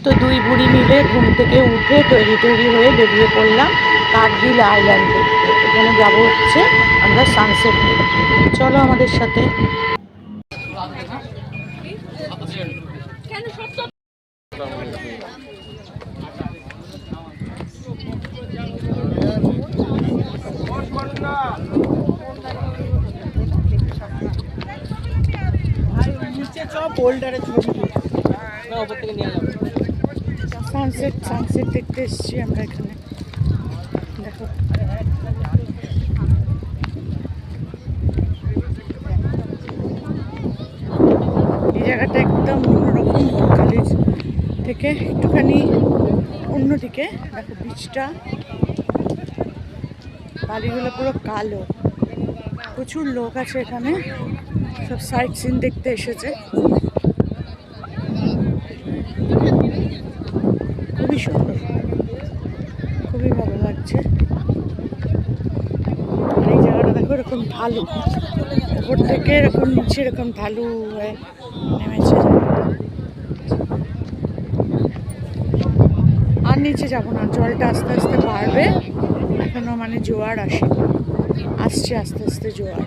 তো দুই বুড়ি মিলে ঘুম থেকে উঠে তৈরি হয়ে বেরিয়ে পড়লাম কার্গিল আইল্যান্ড দেখতে। এখানে যাবো হচ্ছে আমরা সানসেট দেখতে। চলো আমাদের সাথে। সানসেট দেখতে এসেছি আমরা এখানে। দেখো এই জায়গাটা একদম অন্যরকম, বকখালির থেকে একটুখানি অন্যদিকে। দেখো বিচটা, বালিগুলো পুরো কালো। প্রচুর লোক আছে এখানে, সব সাইট সিন দেখতে এসেছে। খুবই সুন্দর, খুবই ভালো লাগছে। আর এই জায়গাটা দেখো এরকম ঢালু, উপর থেকে এরকম নিচে এরকম ঢালু হয়ে নেমেছে জায়গাটা। আর নিচে যাবো না, জলটা আস্তে আস্তে বাড়বে। এখনো মানে জোয়ার আসেনি, আসছে আস্তে আস্তে জোয়ার।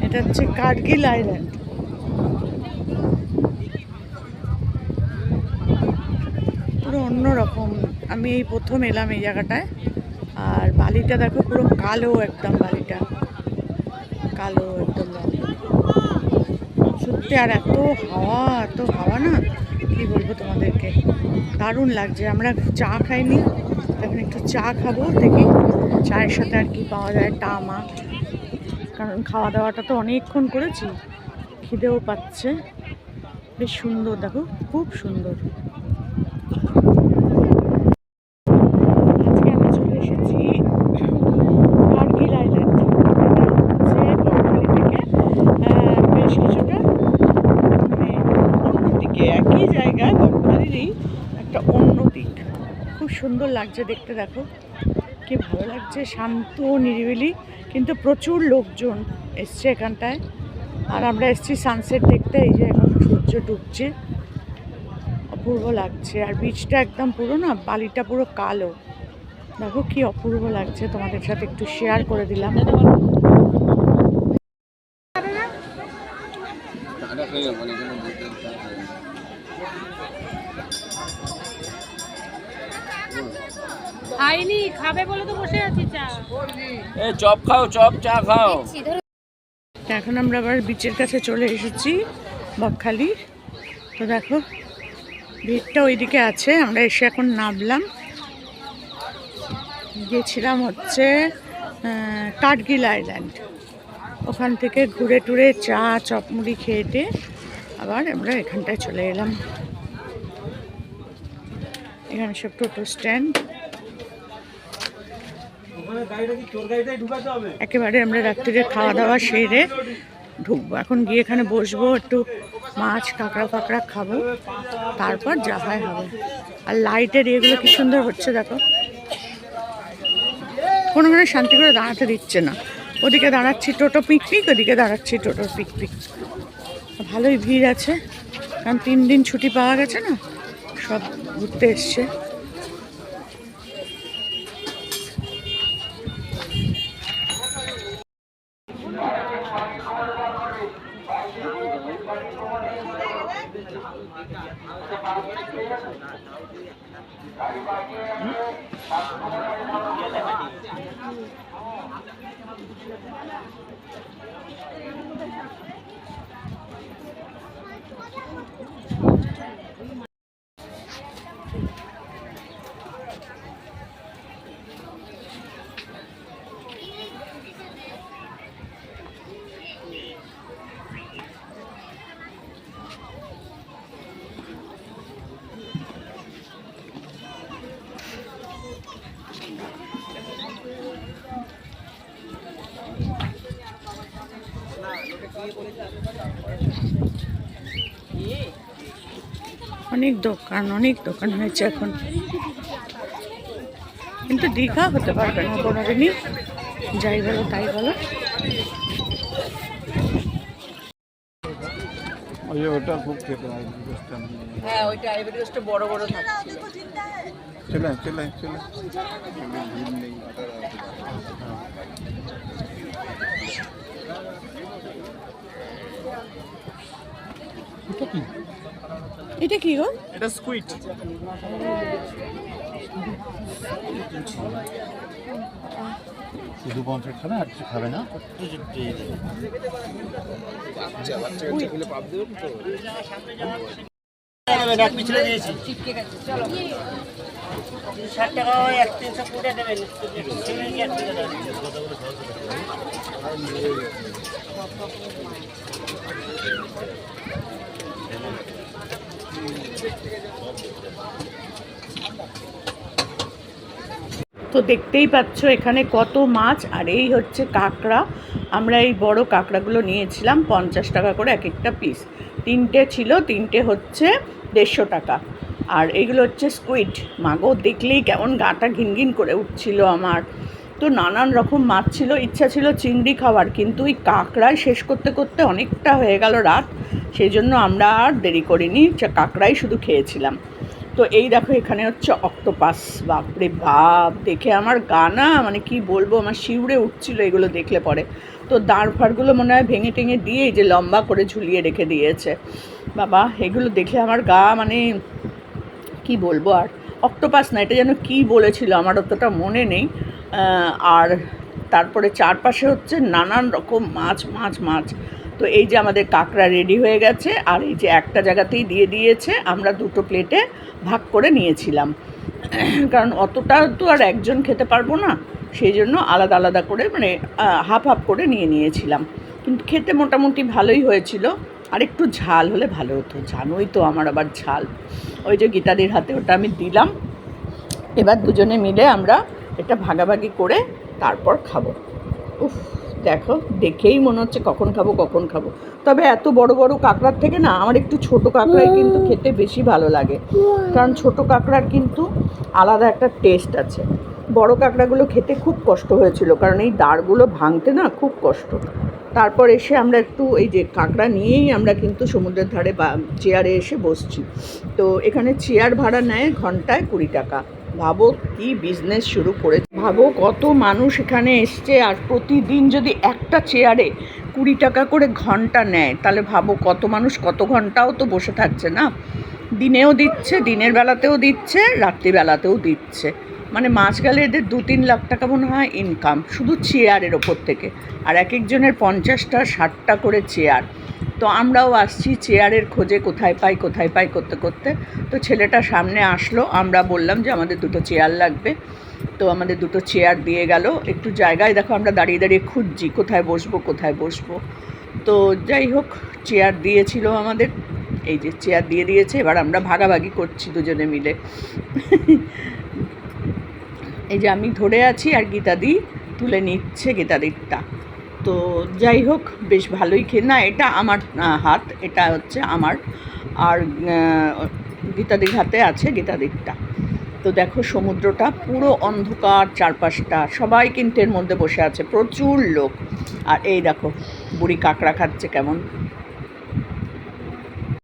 এটা হচ্ছে কার্গিল আইল্যান্ড। পুরো অন্যরকম, আমি এই প্রথম এলাম এই জায়গাটায়। আর বালিটা দেখো পুরো কালো, একদম বালিটা কালো একদম সত্যি। আর এত হাওয়া না, কি বলবো তোমাদেরকে, দারুণ লাগছে। আমরা চা খাইনি, এখন একটু চা খাবো, দেখি চায়ের সাথে আর কি পাওয়া যায়। টামা, কারণ খাওয়া দাওয়াটা তো অনেকক্ষণ করেছি, খিদেও পাচ্ছে। বেশ সুন্দর, দেখো খুব সুন্দর। আজকে আমি চলে এসেছি কার্গিল আইল্যান্ড। এটা হচ্ছে বকখালি থেকে বেশ কিছুটা মানে অন্যদিকে, একই জায়গায় বকখালিরই একটা অন্য দিক। খুব সুন্দর লাগছে দেখতে, দেখো কি ভালো লাগছে, শান্ত নিরিবিলি, কিন্তু প্রচুর লোকজন এসছে এখানটায়। আর আমরা এসছি সানসেট দেখতে। এই যে এখন সূর্য ডুবছে, অপূর্ব লাগছে। আর বিচটা একদম পুরো না, বালিটা পুরো কালো, দেখো কি অপূর্ব লাগছে। তোমাদের সাথে একটু শেয়ার করে দিলাম। খাইনি, খাবে বলে তো বসে আছি। চা এই চপ খাও, চপ চা খাও। এখন আমরা আবার বিচের কাছে চলে এসেছি বকখালির। তো দেখো ভিড়টা ওইদিকে আছে, আমরা এসে এখন নামলাম। গিয়েছিলাম হচ্ছে কার্গিল আইল্যান্ড, ওখান থেকে ঘুরে টুরে চা চপমুড়ি খেয়ে আবার আমরা এখানটায় চলে এলাম। এখানে সব টোটো স্ট্যান্ড। একেবারে আমরা রাত্রিরে খাওয়া দাওয়া সেরে ঢুকবো। এখন গিয়ে এখানে বসবো, একটু মাছ কাঁকড়া ফাঁকড়া খাবো, তারপর যা হয় হবে। আর লাইটের এগুলো কি সুন্দর হচ্ছে দেখো। কোনো মানে শান্তি করে দাঁড়াতে দিচ্ছে না। ওদিকে দাঁড়াচ্ছি টোটো পিকনিক, ওদিকে দাঁড়াচ্ছি টোটোর পিকনিক। ভালোই ভিড় আছে, কারণ 3 দিন ছুটি পাওয়া গেছে না, সব ঘুরতে এসছে। অনেক দোকান হয়েছে এখন, কিন্তু দীঘা হতে পারবে না কোনোদিনই, যাই বলো তাই বলো। ওই যে ওটা খুব খেতে হয় রোস্টটা। হ্যাঁ ওইটা আইভরি রোস্টটা বড় বড় থাকছিল। চলে চলে চলে ভিড় নেই। এটা কি গো? এটা স্কুইড। শুধু পঞ্চাশ খাবে আর কিছু খাবে না? তো দেখতেই পাচ্ছ এখানে কত মাছ, আর এই হচ্ছে কাঁকড়া। আমরা এই বড় কাঁকড়াগুলো নিয়েছিলাম 50 টাকা করে এক একটা পিস। 3টে ছিল, 3টে হচ্ছে 150 টাকা। আর এইগুলো হচ্ছে স্কুইড। মাগো দেখলেই কেমন গাটা ঘিনঘিন করে উঠছিল আমার। তো নানান রকম মাছ ছিল, ইচ্ছা ছিল চিংড়ি খাওয়ার, কিন্তু ওই কাঁকড়াই শেষ করতে করতে অনেকটা হয়ে গেল রাত। সেই জন্য আমরা আর দেরি করিনি, কাঁকড়াই শুধু খেয়েছিলাম। তো এই দেখো এখানে হচ্ছে অক্টোপাস। বাপরে বাপ, দেখে আমার গা না মানে কি বলবো, আমার শিউরে উঠছিল এগুলো দেখলে পরে। তো দাঁড় ফাড়গুলো মনে হয় ভেঙে টেঙে দিয়ে এই যে লম্বা করে ঝুলিয়ে রেখে দিয়েছে। বাবা এগুলো দেখে আমার গা মানে কি বলবো আর। অক্টোপাস না, এটা যেন কি বলেছিল আমার অতটা মনে নেই। আর তারপরে চারপাশে হচ্ছে নানান রকম মাছ মাছ মাছ। তো এই যে আমাদের কাঁকড়া রেডি হয়ে গেছে, আর এই যে একটা জায়গাতেই দিয়ে দিয়েছে, আমরা দুটো প্লেটে ভাগ করে নিয়েছিলাম, কারণ অতটা তো আর একজন খেতে পারবো না, সেই জন্য আলাদা আলাদা করে মানে হাফ হাফ করে নিয়েছিলাম। কিন্তু খেতে মোটামুটি ভালোই হয়েছিল, আর একটু ঝাল হলে ভালো হতো, জানোই তো আমার আবার ঝাল। ওই যে গীতাদির হাতে ওটা আমি দিলাম। এবার দুজনে মিলে আমরা এটা ভাগাভাগি করে তারপর খাবো। উফ দেখো, দেখেই মনে হচ্ছে কখন খাবো কখন খাবো। তবে এত বড় বড় কাঁকড়ার থেকে না আমার একটু ছোট কাঁকড়াই কিন্তু খেতে বেশি ভালো লাগে, কারণ ছোট কাঁকড়ার কিন্তু আলাদা একটা টেস্ট আছে। বড় কাঁকড়াগুলো খেতে খুব কষ্ট হয়েছিল, কারণ এই দাঁড়গুলো ভাঙতে না খুব কষ্ট। তারপর এসে আমরা একটু এই যে কাঁকড়া নিয়েই আমরা কিন্তু সমুদ্রের ধারে চেয়ারে এসে বসছি। তো এখানে চেয়ার ভাড়া নেয় ঘন্টায় 20 টাকা। ভাবো কি বিজনেস শুরু করেছে, ভাবো কত মানুষ এখানে এসছে, আর প্রতিদিন যদি একটা চেয়ারে 20 টাকা করে ঘন্টা নেয়, তাহলে ভাবো কত মানুষ কত ঘন্টাও তো বসে থাকছে না। দিনেও দিচ্ছে, দিনের বেলাতেও দিচ্ছে, রাত্রিবেলাতেও দিচ্ছে। মানে মাস গেলে এদের 2-3 লাখ টাকা মনে হয় ইনকাম শুধু চেয়ারের ওপর থেকে। আর এক একজনের 50টা 60টা করে চেয়ার। তো আমরাও আসছি চেয়ারের খোঁজে, কোথায় পাই করতে করতে। তো ছেলেটা সামনে আসলো, আমরা বললাম যে আমাদের দুটো চেয়ার লাগবে। তো আমাদের দুটো চেয়ার দিয়ে গেল। একটু জায়গায় দেখো আমরা দাঁড়িয়ে দাঁড়িয়ে খুঁজছি কোথায় বসবো। তো যাই হোক, চেয়ার দিয়েছিল আমাদের, এই যে চেয়ার দিয়ে দিয়েছে। এবার আমরা ভাগাভাগি করছি দুজনে মিলে। এই যে আমি ধরে আছি আর গীতাদি তুলে নিচ্ছে গীতাদিরটা। তো যাই হোক, বেশ ভালোই না, এটা আমার হাত, এটা হচ্ছে আমার, আর গীতাদির হাতে আছে গীতাদিরটা। তো দেখো সমুদ্রটা পুরো অন্ধকার, চারপাশটা সবাই কিন্তু এর মধ্যে বসে আছে, প্রচুর লোক। আর এই দেখো বুড়ি কাঁকড়া খাচ্ছে কেমন।